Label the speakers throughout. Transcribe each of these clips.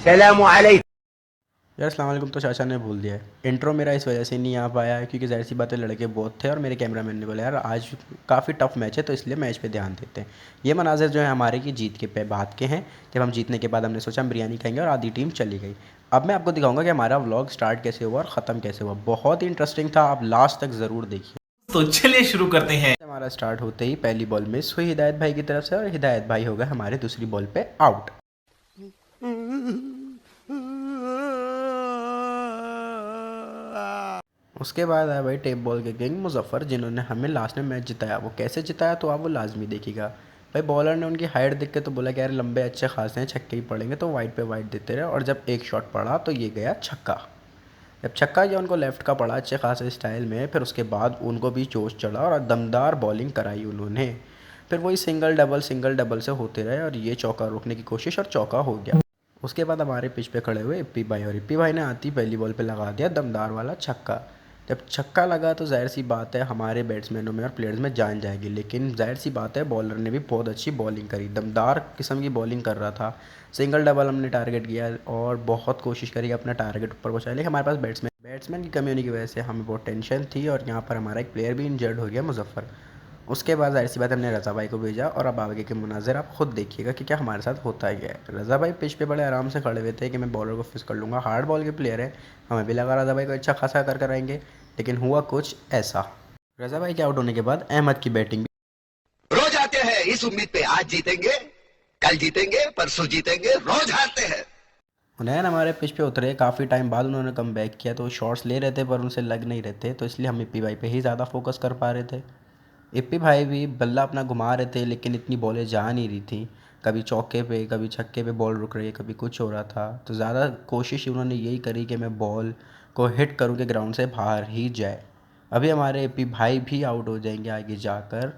Speaker 1: यार अस्सलाम वालेकुम। तो चाचा ने बोल दिया है इंट्रो मेरा इस वजह से नहीं आ पाया है क्योंकि ज़ाहिर सी बातें लड़के बहुत थे और मेरे कैमरामैन ने बोला यार आज काफ़ी टफ मैच है तो इसलिए मैच पे ध्यान देते हैं। ये मनाज़र जो है हमारे की जीत के पे बात के हैं। जब हम जीतने के बाद हमने सोचा हम बिरयानी खाएंगे और आधी टीम चली गई। अब मैं आपको दिखाऊंगा कि हमारा व्लॉग स्टार्ट कैसे हुआ और ख़त्म कैसे हुआ। बहुत ही इंटरेस्टिंग था, आप लास्ट तक ज़रूर देखिए।
Speaker 2: तो चलिए शुरू करते हैं।
Speaker 1: हमारा स्टार्ट होते ही पहली बॉल मिस हुई हिदायत भाई की तरफ से और हिदायत भाई हो गए हमारे दूसरी बॉल पे आउट। उसके बाद आया भाई टेप बॉल के किंग मुजफ्फर, जिन्होंने हमें लास्ट में मैच जिताया। वो कैसे जिताया तो आप वो लाजमी देखिएगा। भाई बॉलर ने उनकी हाइट देख के तो बोला कि यार लंबे अच्छे खासे हैं, छक्के ही पड़ेंगे, तो वाइड पे वाइड देते रहे और जब एक शॉट पड़ा तो ये गया छक्का। जब छक्का गया उनको लेफ्ट का पड़ा अच्छे खासे स्टाइल में, फिर उसके बाद उनको भी जोश चढ़ा और दमदार बॉलिंग कराई उन्होंने। फिर वही सिंगल डबल से होते रहे और ये चौका रोकने की कोशिश और चौका हो गया। उसके बाद हमारे पिच पे खड़े हुए इप्पी भाई और इप्पी भाई ने आती पहली बॉल पे लगा दिया दमदार वाला छक्का। जब छक्का लगा तो जाहिर सी बात है हमारे बैट्समैनों में और प्लेयर्स में जान जाएगी, लेकिन जाहिर सी बात है बॉलर ने भी बहुत अच्छी बॉलिंग करी, दमदार किस्म की बॉलिंग कर रहा था। सिंगल डबल हमने टारगेट किया और बहुत कोशिश करी अपना टारगेट ऊपर पहुँचाने, लेकिन हमारे पास बैट्समैन की कमी होने की वजह से हमें बहुत टेंशन थी और यहाँ पर हमारा एक प्लेयर भी इंजर्ड हो गया, मुजफ्फर। उसके बाद ज़ाहिर सी बात हमने रज़ा भाई को भेजा और अब आगे के मुनाज़िर आप खुद देखिएगा कि क्या हमारे साथ होता ही है। रज़ा भाई पिच पे बड़े आराम से खड़े हुए थे कि मैं बॉलर को फिक्स कर लूँगा, हार्ड बॉल के प्लेयर है, हमें भी लगा रज़ा भाई को अच्छा खासा कर कराएंगे, लेकिन हुआ कुछ ऐसा। रज़ा भाई के आउट होने के बाद अहमद की बैटिंग।
Speaker 3: रोज आते हैं इस उम्मीद पे, आज जीतेंगे, कल जीतेंगे, परसों जीतेंगे, रोज हारते हैं।
Speaker 1: हुनैन हमारे पिच पे उतरे, काफ़ी टाइम बाद उन्होंने कम बैक किया, तो शॉट्स ले रहे थे पर उनसे लग नहीं रहे थे, तो इसलिए हम इप्पी भाई पे ही ज़्यादा फोकस कर पा रहे थे। इप्पी भाई भी बल्ला अपना घुमा रहे थे लेकिन इतनी बॉलें जा नहीं रही थी, कभी चौके पे कभी छक्के पे बॉल रुक रही है, कभी कुछ हो रहा था, तो ज़्यादा कोशिश उन्होंने यही करी कि मैं बॉल को हिट करूँ कि ग्राउंड से बाहर ही जाए। अभी हमारे इप्पी भाई भी आउट हो जाएंगे आगे जाकर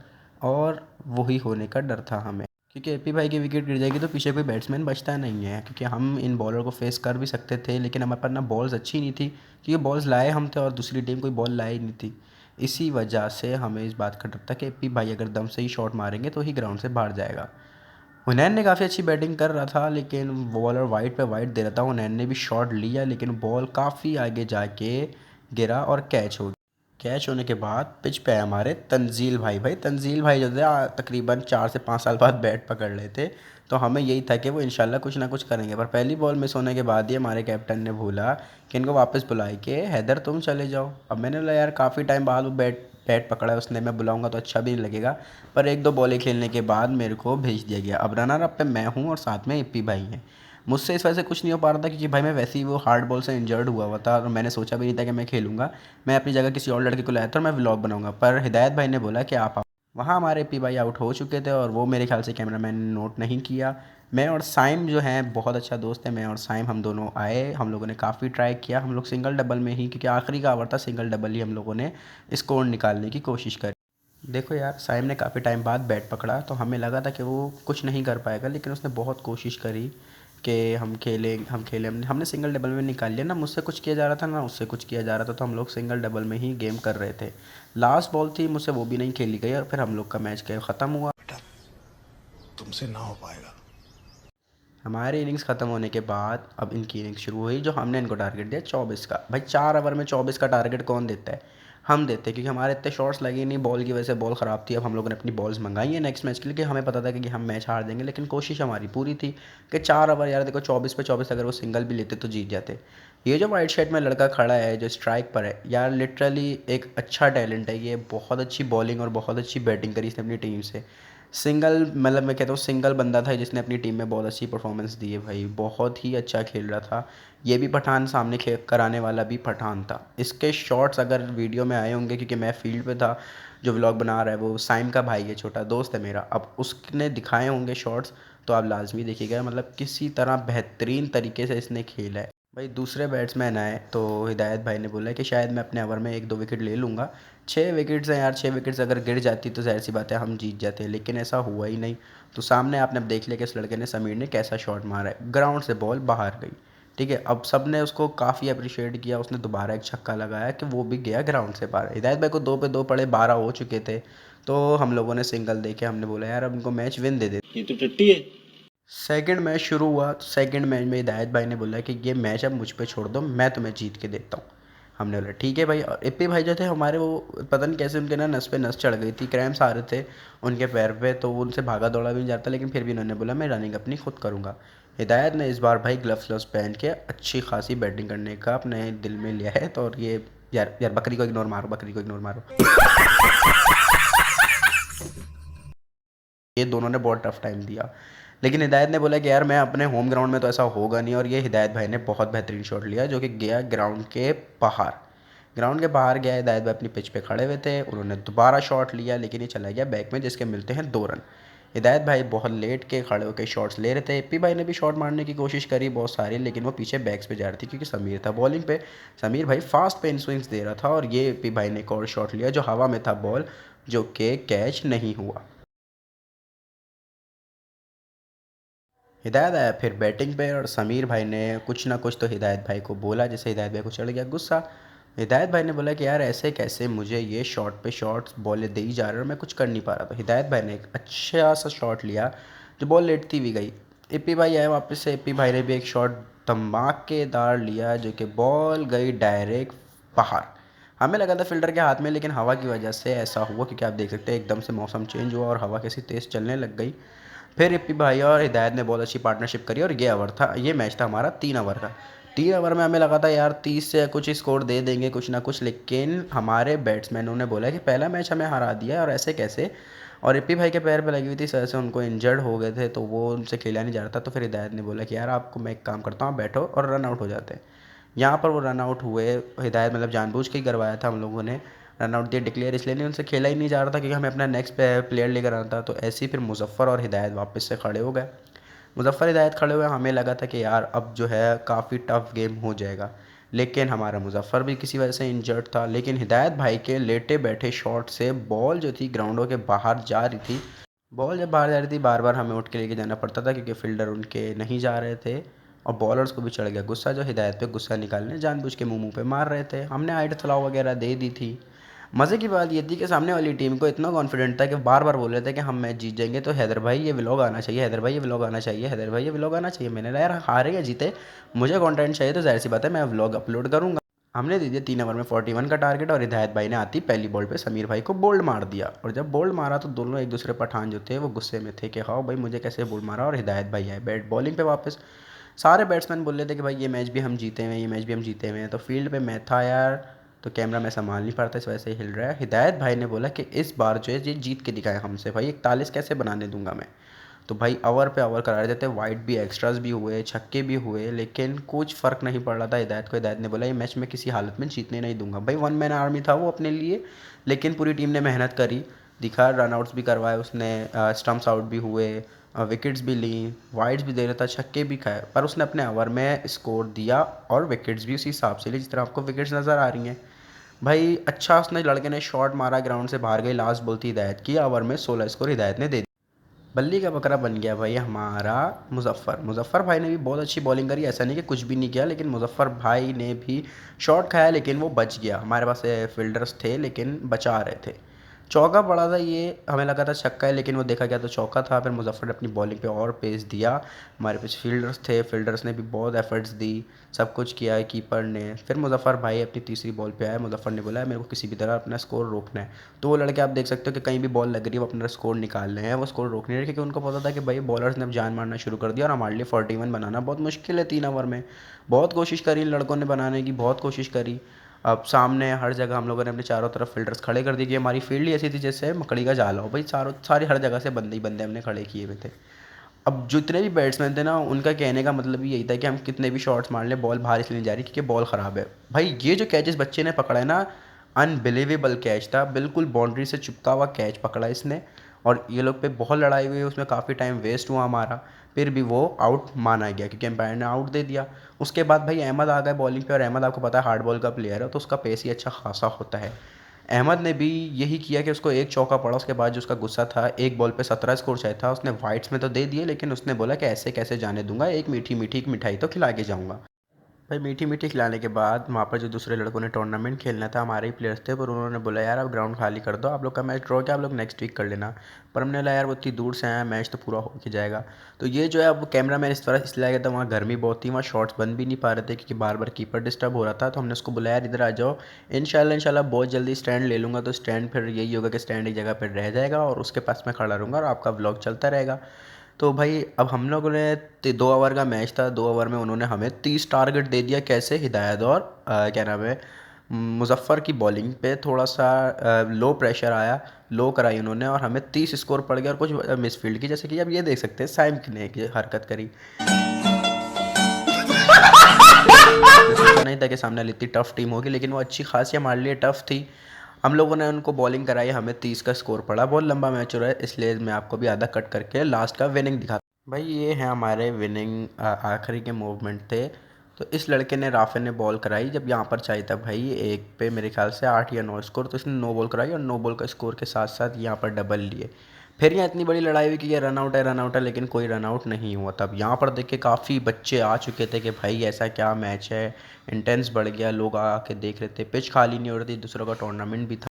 Speaker 1: और वही होने का डर था हमें, क्योंकि एपी भाई की विकेट गिर जाएगी तो पीछे कोई बैट्समैन बचता नहीं है, क्योंकि हम इन बॉलर को फेस कर भी सकते थे लेकिन हमारे पास ना बॉल्स अच्छी नहीं थी, क्योंकि बॉल्स लाए हम थे और दूसरी टीम कोई बॉल लाई नहीं थी। इसी वजह से हमें इस बात का डर था कि एपी भाई अगर दम से ही शॉट मारेंगे तो ही ग्राउंड से बाहर जाएगा। हुनैन ने काफ़ी अच्छी बैटिंग कर रहा था लेकिन बॉलर वाइड पे वाइड दे रहा था। हुनैन ने भी शॉट लिया लेकिन बॉल काफ़ी आगे जाके गिरा और कैच हो गया। कैच होने के बाद पिच पे आए हमारे तंजील भाई। भाई तंजील भाई जो थे तकरीबन 4 से 5 साल बाद बैट पकड़ रहे थे, तो हमें यही था कि वो इंशाल्लाह कुछ ना कुछ करेंगे, पर पहली बॉल मिस होने के बाद ही हमारे कैप्टन ने भूला कि इनको वापस बुलाए कि हैदर तुम चले जाओ। अब मैंने बोला यार काफ़ी टाइम बाद वो बैट बैट पकड़ा है उसने, मैं बुलाऊंगा तो अच्छा भी नहीं लगेगा, पर एक दो बॉलें खेलने के बाद मेरे को भेज दिया गया। अब रनर अप पे मैं हूँ और साथ में इप्पी भाई हैं। मुझसे इस वजह से कुछ नहीं हो पा रहा था क्योंकि भाई मैं वैसे ही वो हार्ड बॉल से इंजर्ड हुआ था और मैंने सोचा भी नहीं था कि मैं खेलूँगा। मैं अपनी जगह किसी और लड़के को लाया था और मैं व्लॉग बनाऊंगा, पर हिदायत भाई ने बोला कि आप आओ। वहाँ हमारे पी भाई आउट हो चुके थे और वो मेरे ख्याल से कैमरामैन ने नोट नहीं किया। मैं और साइम जो हैं बहुत अच्छा दोस्त है, मैं और साइम हम दोनों आए, हम लोगों ने काफ़ी ट्राई किया, हम लोग सिंगल डबल में ही, क्योंकि आखिरी का ओवर था, सिंगल डबल ही हम लोगों ने स्कोर निकालने की कोशिश करी। देखो यार साइम ने काफ़ी टाइम बाद बैट पकड़ा तो हमें लगा था कि वो कुछ नहीं कर पाएगा, लेकिन उसने बहुत कोशिश करी कि हम खेलें हमने सिंगल डबल में निकाल लिया। ना मुझसे कुछ किया जा रहा था ना उससे कुछ किया जा रहा था, तो हम लोग सिंगल डबल में ही गेम कर रहे थे। लास्ट बॉल थी, मुझसे वो भी नहीं खेली गई और फिर हम लोग का मैच ख़त्म हुआ।
Speaker 2: तुमसे ना हो पाएगा।
Speaker 1: हमारी इनिंग्स ख़त्म होने के बाद अब इनकी इनिंग्स शुरू हुई, जो हमने इनको टारगेट दिया 24 का। भाई 4 ओवर में 24 का टारगेट कौन देता है? हम देते हैं, क्योंकि हमारे इतने शॉट्स लगे नहीं, बॉल की वजह से बॉल ख़राब थी। अब हम लोगों ने अपनी बॉल्स मंगाई है नेक्स्ट मैच के लिए, कि हमें पता था कि हम मैच हार देंगे, लेकिन कोशिश हमारी पूरी थी कि 4 ओवर यार देखो 24 पे 24 अगर वो सिंगल भी लेते तो जीत जाते। ये जो वाइट शर्ट में लड़का खड़ा है जो स्ट्राइक पर है, यार लिटरली एक अच्छा टैलेंट है ये, बहुत अच्छी बॉलिंग और बहुत अच्छी बैटिंग करी इसने अपनी टीम से। सिंगल मतलब मैं कहता हूँ सिंगल बंदा था जिसने अपनी टीम में बहुत अच्छी परफॉर्मेंस दी है, भाई बहुत ही अच्छा खेल रहा था। ये भी पठान सामने खे कराने वाला भी पठान था। इसके शॉट्स अगर वीडियो में आए होंगे, क्योंकि मैं फील्ड पे था, जो व्लॉग बना रहा है वो साइम का भाई है, छोटा दोस्त है मेरा, अब उसने दिखाए होंगे शॉट्स, तो आप लाजमी देखिएगा, मतलब किसी तरह बेहतरीन तरीके से इसने खेला है। भाई दूसरे बैट्समैन आए तो हिदायत भाई ने बोला कि शायद मैं अपने ओवर में एक दो विकेट ले लूँगा। 6 विकेट्स हैं यार, 6 विकेट्स अगर गिर जाती तो ज़ाहिर सी बात है हम जीत जाते, लेकिन ऐसा हुआ ही नहीं। तो सामने आपने अब देख लिया कि इस लड़के ने, समीर ने, कैसा शॉट मारा है, ग्राउंड से बॉल बाहर गई। ठीक है, अब सब ने उसको काफ़ी अप्रिशिएट किया, उसने दोबारा एक छक्का लगाया कि वो भी गया ग्राउंड से बाहर। हिदायत भाई को 2 पे 2 पड़े, 12 हो चुके थे, तो हम लोगों ने सिंगल देके हमने बोला यार अब इनको मैच विन दे दे।
Speaker 2: ये तो टट्टी है।
Speaker 1: सेकंड मैच शुरू हुआ तो सेकंड मैच में हिदायत भाई ने बोला कि ये मैच अब मुझ पे छोड़ दो, मैं तुम्हें जीत के देता हूँ। हमने बोला ठीक है भाई। और एपी भाई जो थे हमारे, वो पता नहीं कैसे उनके ना नस पे नस चढ़ गई थी, क्रैम्स आ रहे थे उनके पैर पे, तो वो उनसे भागा दौड़ा भी नहीं जाता, लेकिन फिर भी उन्होंने बोला मैं रनिंग अपनी खुद करूँगा। हिदायत ने इस बार भाई ग्लव्स व्लव्स पहन के अच्छी खासी बैटिंग करने का अपने दिल में लिया है। तो और ये यार यार बकरी को इग्नोर मारो, बकरी को इग्नोर मारो। ये दोनों ने बहुत टफ टाइम दिया, लेकिन हिदायत ने बोला कि यार मैं अपने होम ग्राउंड में तो ऐसा होगा नहीं। और ये हिदायत भाई ने बहुत बेहतरीन शॉट लिया जो कि गया ग्राउंड के बाहर। ग्राउंड के बाहर गया, हिदायत भाई अपनी पिच पे खड़े हुए थे, उन्होंने दोबारा शॉट लिया लेकिन ये चला गया बैक में, जिसके मिलते हैं 2 रन। हिदायत भाई बहुत लेट के खड़े होकर शॉट्स ले रहे थे। एपी भाई ने भी शॉट मारने की कोशिश करी बहुत सारी, लेकिन वो पीछे बैक्स पे जा रही थी क्योंकि समीर था बॉलिंग पे। समीर भाई फास्ट पे इन स्विंग्स दे रहा था और ये एपी भाई ने एक और शॉट लिया जो हवा में था बॉल, जो कि कैच नहीं हुआ। हिदायत आया फिर बैटिंग पे और समीर भाई ने कुछ ना कुछ तो हिदायत भाई को बोला, जिससे हिदायत भाई को चढ़ गया गुस्सा। हिदायत भाई ने बोला कि यार ऐसे कैसे, मुझे ये शॉट पे शॉट्स बॉलें दे ही जा रहे हैं और मैं कुछ कर नहीं पा रहा। तो हिदायत भाई ने एक अच्छा सा शॉट लिया जो बॉल लेटती भी गई। एपी भाई आए वापस से, एपी भाई ने भी एक शॉट धमाकेदार लिया जो कि बॉल गई डायरेक्ट बाहर। हमें लगा था फील्डर के हाथ में, लेकिन हवा की वजह से ऐसा हुआ क्योंकि आप देख सकते हैं एकदम से मौसम चेंज हुआ और हवा कैसी तेज़ चलने लग गई। फिर एपी भाई और हिदायत ने बहुत अच्छी पार्टनरशिप करी और ये मैच था हमारा 3 ओवर का। 3 ओवर में हमें लगा था यार 30 से कुछ स्कोर दे देंगे कुछ ना कुछ, लेकिन हमारे बैट्समैनों ने बोला कि पहला मैच हमें हरा दिया और ऐसे कैसे। और एपी भाई के पैर पे लगी हुई थी सर से, उनको इंजर्ड हो गए थे तो वो उनसे खेला नहीं जा रहा था। तो फिर हिदायत ने बोला कि यार आपको मैं एक काम करता हूँ, आप बैठो, और रन आउट हो जाते हैं। यहाँ पर वो रन आउट हुए। हिदायत मतलब जानबूझ के ही करवाया था हम लोगों ने, रन आउट दिया डिक्लेयर इसलिए नहीं, उनसे खेला ही नहीं जा रहा था क्योंकि हमें अपना नेक्स्ट प्लेयर लेकर आना था। तो ऐसे ही फिर मुजफ्फ़र और हिदायत वापस से खड़े हो गए। मुजफ्फ़र हिदायत खड़े हुए, हमें लगा था कि यार अब जो है काफ़ी टफ गेम हो जाएगा, लेकिन हमारा मुजफ्फ़र भी किसी वजह से इंजर्ड था। लेकिन हिदायत भाई के लेटे बैठे शॉट से बॉल जो थी ग्राउंडों के बाहर जा रही थी। बॉल जब बाहर जा रही थी बार बार हमें उठ के लेके जाना पड़ता था क्योंकि फील्डर उनके नहीं जा रहे थे। और बॉलर्स को भी चढ़ गया गुस्सा, जो हिदायत पे गुस्सा निकालने जानबूझ के मुंह पे मार रहे थे। हमने आइट थलाव वगैरह दे दी थी। मज़े की बात ये थी कि सामने वाली टीम को इतना कॉन्फिडेंट था कि बार बार बोल रहे थे कि हम मैच जीत जाएंगे, तो हैदर भाई ये व्लॉग आना चाहिए, हैदर भाई ये व्लॉग आना चाहिए, हैदर भाई ये व्लॉग आना चाहिए। मैंने कहा यार हारे या जीते मुझे कंटेंट चाहिए, तो जाहिर सी बात है मैं व्लॉग अपलोड करूँगा। हमने दे दिया 3 ओवर में 41 का टारगेट और हिदायत भाई ने आती पहली बॉल पे समीर भाई को बोल्ड मार दिया। और जब बोल्ड मारा तो दोनों एक दूसरे पठान जो थे वो गुस्से में थे कि हाँ भाई मुझे कैसे बोल्ड मारा। और हिदायत भाई आए बैट बॉलिंग पे वापस। सारे बैट्समैन बोल रहे थे कि भाई ये मैच भी हम जीते हुए हैं, ये मैच भी हम जीते हुए हैं। तो फील्ड पे मैं था यार, तो कैमरा मैं संभाल नहीं पाता, इस वजह से हिल रहा है। हिदायत भाई ने बोला कि इस बार जो है ये जीत के दिखाए हमसे, भाई 41 कैसे बनाने दूंगा मैं। तो भाई ओवर पे ओवर करा रहे थे, वाइड भी एक्स्ट्रास भी हुए, छक्के भी हुए, लेकिन कुछ फ़र्क नहीं पड़ रहा था हिदायत को। हिदायत ने बोला ये मैच मैं किसी हालत में जीतने नहीं दूंगा। भाई 1 मैन आर्मी था वो अपने लिए, लेकिन पूरी टीम ने मेहनत करी, दिखा, रन आउट्स भी करवाए उसने, स्टम्प्स आउट भी हुए, विकेट्स भी ली, वाइड्स भी दे रहा था, छक्के भी खाए, पर उसने अपने ओवर में स्कोर दिया और विकेट्स भी उसी हिसाब से ली जिस तरह आपको विकेट्स नज़र आ रही हैं। भाई अच्छा उसने लड़के ने शॉट मारा, ग्राउंड से बाहर गई, लास्ट बॉल थी हिदायत की, ओवर में 16 स्कोर हिदायत ने दे। बल्ली का बकरा बन गया भाई हमारा मुजफ्फ़र भाई ने भी बहुत अच्छी बॉलिंग करी, ऐसा नहीं कि कुछ भी नहीं किया, लेकिन मुजफ्फ़र भाई ने भी शॉट खाया लेकिन वो बच गया। हमारे पास फील्डर्स थे लेकिन बचा रहे थे। चौका पड़ा था, ये हमें लगा था छक्का है लेकिन वो देखा गया तो चौका था। फिर मुजफ्फ़र ने अपनी बॉलिंग पे और पेस दिया। हमारे पास फील्डर्स थे, फील्डर्स ने भी बहुत एफर्ट्स दी, सब कुछ किया है कीपर ने। फिर मुजफ्फ़र भाई अपनी तीसरी बॉल पे आए, मुजफ्फ़र ने बोला मेरे को किसी भी तरह अपना स्कोर रोकना है। तो वो लड़के आप देख सकते हो कि कहीं भी बॉल लग रही है वो अपना स्कोर निकाल रहे हैं, वो स्कोर रोक नहीं रहे क्योंकि उनको पता था कि भाई बॉलर्स ने अब जान मारना शुरू कर दिया और हमारे लिए 41 बनाना बहुत मुश्किल है 3 ओवर में। बहुत कोशिश करी इन लड़कों ने बनाने की, बहुत कोशिश करी। अब सामने हर जगह हम लोगों ने अपने चारों तरफ फील्डर्स खड़े कर दिए कि हमारी फील्ड ही ऐसी थी जैसे मकड़ी का जाल हो। भाई सारी हर जगह से बंदे ही बंदे हमने खड़े किए हुए थे। अब जितने भी बैट्समैन थे ना उनका कहने का मतलब ही यही था कि हम कितने भी शॉट्स मार लें बॉल बाहर इसलिए नहीं जा रही क्योंकि बॉल ख़राब है। भाई ये जो कैच इस बच्चे ने पकड़ा है ना, अनबिलीवेबल कैच था, बिल्कुल बाउंड्री से चिपका हुआ कैच पकड़ा इसने। और ये लोग पे बहुत लड़ाई हुई, उसमें काफ़ी टाइम वेस्ट हुआ हमारा, फिर भी वो आउट माना गया क्योंकि एम्पायर ने आउट दे दिया। उसके बाद भाई अहमद आ गए बॉलिंग पे, और अहमद आपको पता है हार्ड बॉल का प्लेयर है तो उसका पेस ही अच्छा खासा होता है। अहमद ने भी यही किया कि उसको एक चौका पड़ा, उसके बाद जो उसका गुस्सा था, एक बॉल पे 17 स्कोर चाहिए था, उसने वाइट्स में तो दे दिए लेकिन उसने बोला कि ऐसे कैसे जाने दूंगा, एक मीठी मीठी एक मिठाई तो खिला के जाऊंगा। भाई मीठी मीठी खिलाने के बाद वहाँ पर जो दूसरे लड़कों ने टूर्नामेंट खेलना था, हमारे ही प्लेयर्स थे, पर उन्होंने बोला यार अब ग्राउंड खाली कर दो, आप लोग का मैच ड्रॉ किया, आप लोग नेक्स्ट वीक कर लेना। पर हमने बोला यार वो इतनी दूर से आया, मैच तो पूरा हो के जाएगा। तो ये जो है अब कैमरा मैन इस तरह इसलिए आ गया था, वहाँ गर्मी बहुत थी, वहाँ शॉट्स बन भी नहीं पा रहे थे क्योंकि बार बार कीपर डिस्टर्ब हो रहा था। तो हमने उसको बुलाया यार इधर आ जाओ, इंशाल्लाह बहुत जल्दी स्टैंड ले लूँगा। तो स्टैंड फिर यही होगा कि स्टैंड एक जगह पर रह जाएगा और उसके पास मैं खड़ा रहूँगा और आपका व्लॉग चलता रहेगा। तो भाई अब हम लोगों ने 2 ओवर का मैच था, 2 ओवर में उन्होंने हमें 30 टारगेट दे दिया। कैसे? हिदायत और क्या नाम है, मुजफ्फ़र की बॉलिंग पे थोड़ा सा लो प्रेशर आया, लो कराई उन्होंने और हमें 30 स्कोर पड़ गया और कुछ मिसफील्ड की, जैसे कि अब ये देख सकते हैं साइम ने की हरकत करी। सोचा नहीं था कि सामने वाली इतनी टफ टीम होगी, लेकिन वो अच्छी खासी हमारे लिए टफ थी। हम लोगों ने उनको बॉलिंग कराई, हमें 30 का स्कोर पड़ा। बहुत लंबा मैच हो रहा है, इसलिए मैं आपको भी आधा कट करके लास्ट का विनिंग दिखाता हूँ। भाई ये है हमारे विनिंग आखिरी के मूवमेंट थे। तो इस लड़के ने, राफे ने बॉल कराई जब यहाँ पर चाहिए था भाई एक पे मेरे ख्याल से 8 या 9 स्कोर, तो इसने नो बॉल कराई और नो बॉल का स्कोर के साथ साथ यहाँ पर डबल लिए। फिर यहाँ इतनी बड़ी लड़ाई हुई कि ये रन आउट है, लेकिन कोई रन आउट नहीं हुआ। तब यहाँ पर देख के काफ़ी बच्चे आ चुके थे कि भाई ऐसा क्या मैच है, इंटेंस बढ़ गया, लोग आके देख रहे थे, पिच खाली नहीं हो रही थी, दूसरों का टूर्नामेंट भी था।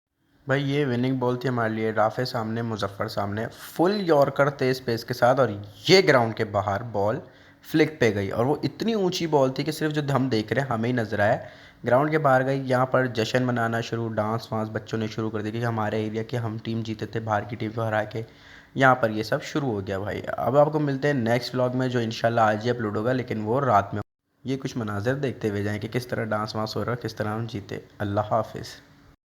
Speaker 1: भाई ये विनिंग बॉल थी हमारे लिए, राफे सामने, मुजफ्फ़र सामने, फुल यॉर्कर तेज़ पेस के साथ, और ये ग्राउंड के बाहर बॉल फ्लिक पे गई और वो इतनी ऊंची बॉल थी कि सिर्फ जो हम देख रहे हैं हमें ही नज़र आया। ग्राउंड के बाहर गई, यहाँ पर जश्न मनाना शुरू, डांस वांस बच्चों ने शुरू कर दिया क्योंकि हमारे एरिया की हम टीम जीते थे बाहर की टीम को हरा के। यहाँ पर ये सब शुरू हो गया भाई। अब आपको मिलते हैं नेक्स्ट व्लॉग में, जो इंशाल्लाह आज ही अपलोड होगा, लेकिन वो रात में। ये कुछ मनाज़र देखते हुए जाएँ कि किस तरह डांस वांस हो रहा है, किस तरह हम जीते। अल्लाह हाफिज़।